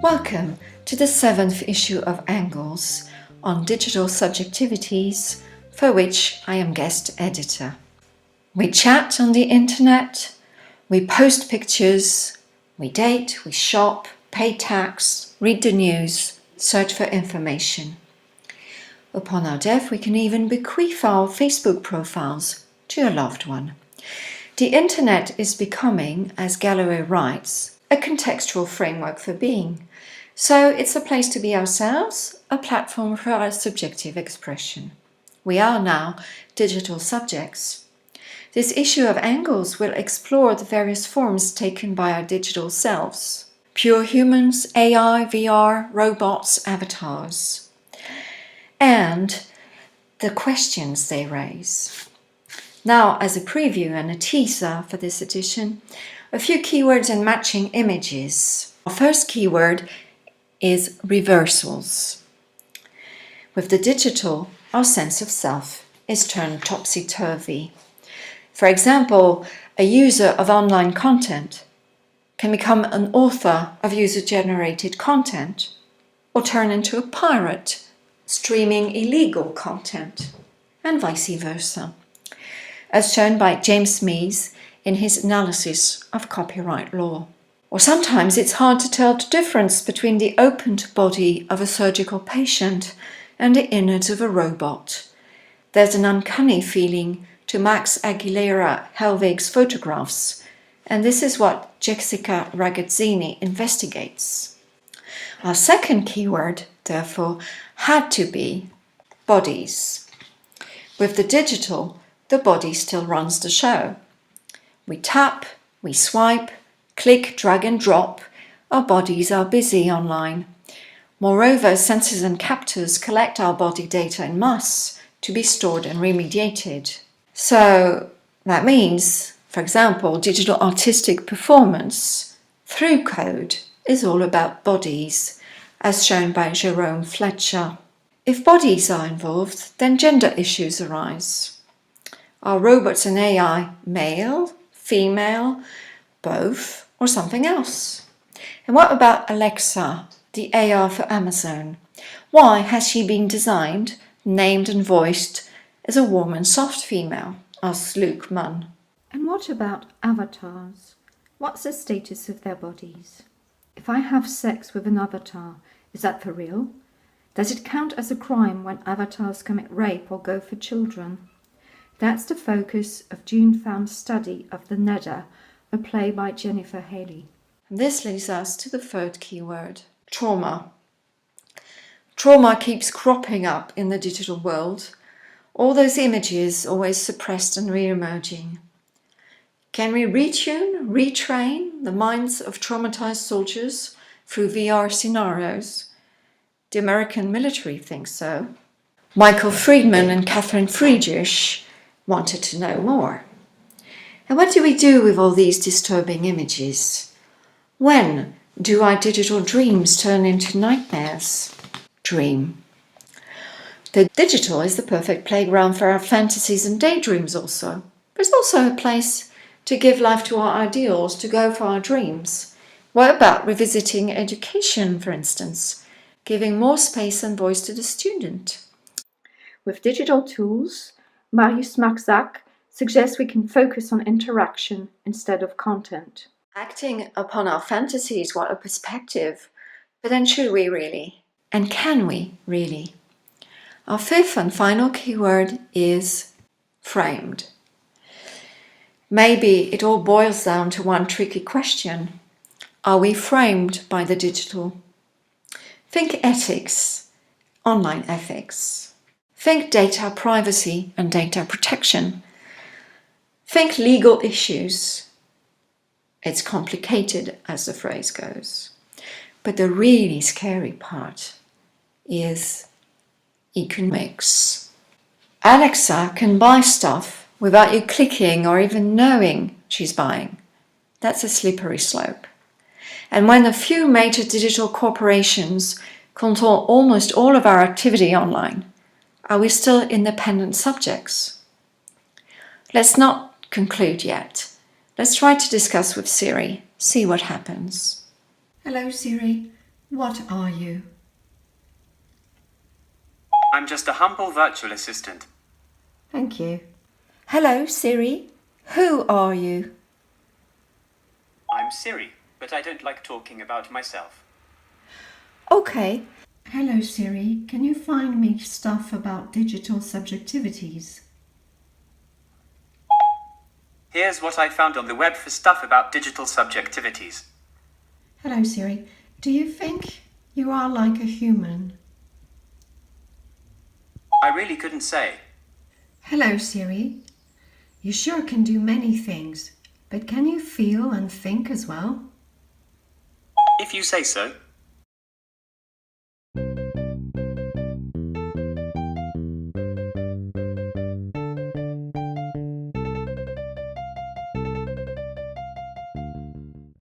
Welcome to the 7th issue of Angles on digital subjectivities, for which I am guest editor. We chat on the internet, we post pictures, we date, we shop, pay tax, read the news, search for information. Upon our death, we can even bequeath our Facebook profiles to a loved one. The internet is becoming, as Aguilera writes, a contextual framework for being. So it's a place to be ourselves, a platform for our subjective expression. We are now digital subjects. This issue of Angles will explore the various forms taken by our digital selves. Pure humans, AI, VR, robots, avatars. And the questions they raise. Now, as a preview and a teaser for this edition, a few keywords and matching images. Our first keyword is reversals. With the digital, our sense of self is turned topsy-turvy. For example, a user of online content can become an author of user-generated content or turn into a pirate streaming illegal content, and vice versa, as shown by James Mees in his analysis of copyright law. Or sometimes it's hard to tell the difference between the opened body of a surgical patient and the innards of a robot. There's an uncanny feeling to Max Aguilera Hellweg's photographs, and this is what Jessica Ragazzini investigates. Our second keyword, therefore, had to be bodies. With the digital, the body still runs the show. We tap, we swipe, click, drag and drop. Our bodies are busy online. Moreover, sensors and captors collect our body data in mass to be stored and remediated. So that means, for example, digital artistic performance through code is all about bodies, as shown by Jerome Fletcher. If bodies are involved, then gender issues arise. Are robots and AI male, female, both, or something else? And what about Alexa, the AI for Amazon? Why has she been designed, named and voiced as a warm and soft female, asks Luke Munn. And what about avatars? What's the status of their bodies? If I have sex with an avatar, is that for real? Does it count as a crime when avatars commit rape or go for children? That's the focus of June Pham's study of the Nether, a play by Jennifer Haley. This leads us to the third keyword, trauma. Trauma keeps cropping up in the digital world. All those images always suppressed and re-emerging. Can we retune, retrain the minds of traumatized soldiers through VR scenarios? The American military thinks so. Michael Friedman and Kathrin Friedrich wanted to know more. And what do we do with all these disturbing images? When do our digital dreams turn into nightmares? Dream. The digital is the perfect playground for our fantasies and daydreams also. But it's also a place to give life to our ideals, to go for our dreams. What about revisiting education, for instance? Giving more space and voice to the student. With digital tools, Mariusz Marczak suggests we can focus on interaction instead of content. Acting upon our fantasies, what a perspective. But then should we really? And can we really? Our fifth and final keyword is framed. Maybe it all boils down to one tricky question. Are we framed by the digital? Think ethics, online ethics. Think data privacy and data protection. Think legal issues. It's complicated, as the phrase goes. But the really scary part is economics. Alexa can buy stuff without you clicking or even knowing she's buying. That's a slippery slope. And when a few major digital corporations control almost all of our activity online, are we still independent subjects? Let's not conclude yet. Let's try to discuss with Siri, see what happens. Hello Siri, what are you? I'm just a humble virtual assistant. Thank you. Hello Siri, who are you? I'm Siri, but I don't like talking about myself. Okay. Hello Siri, can you find me stuff about digital subjectivities? Here's what I found on the web for stuff about digital subjectivities. Hello Siri, do you think you are like a human? I really couldn't say. Hello Siri, you sure can do many things, but can you feel and think as well? If you say so.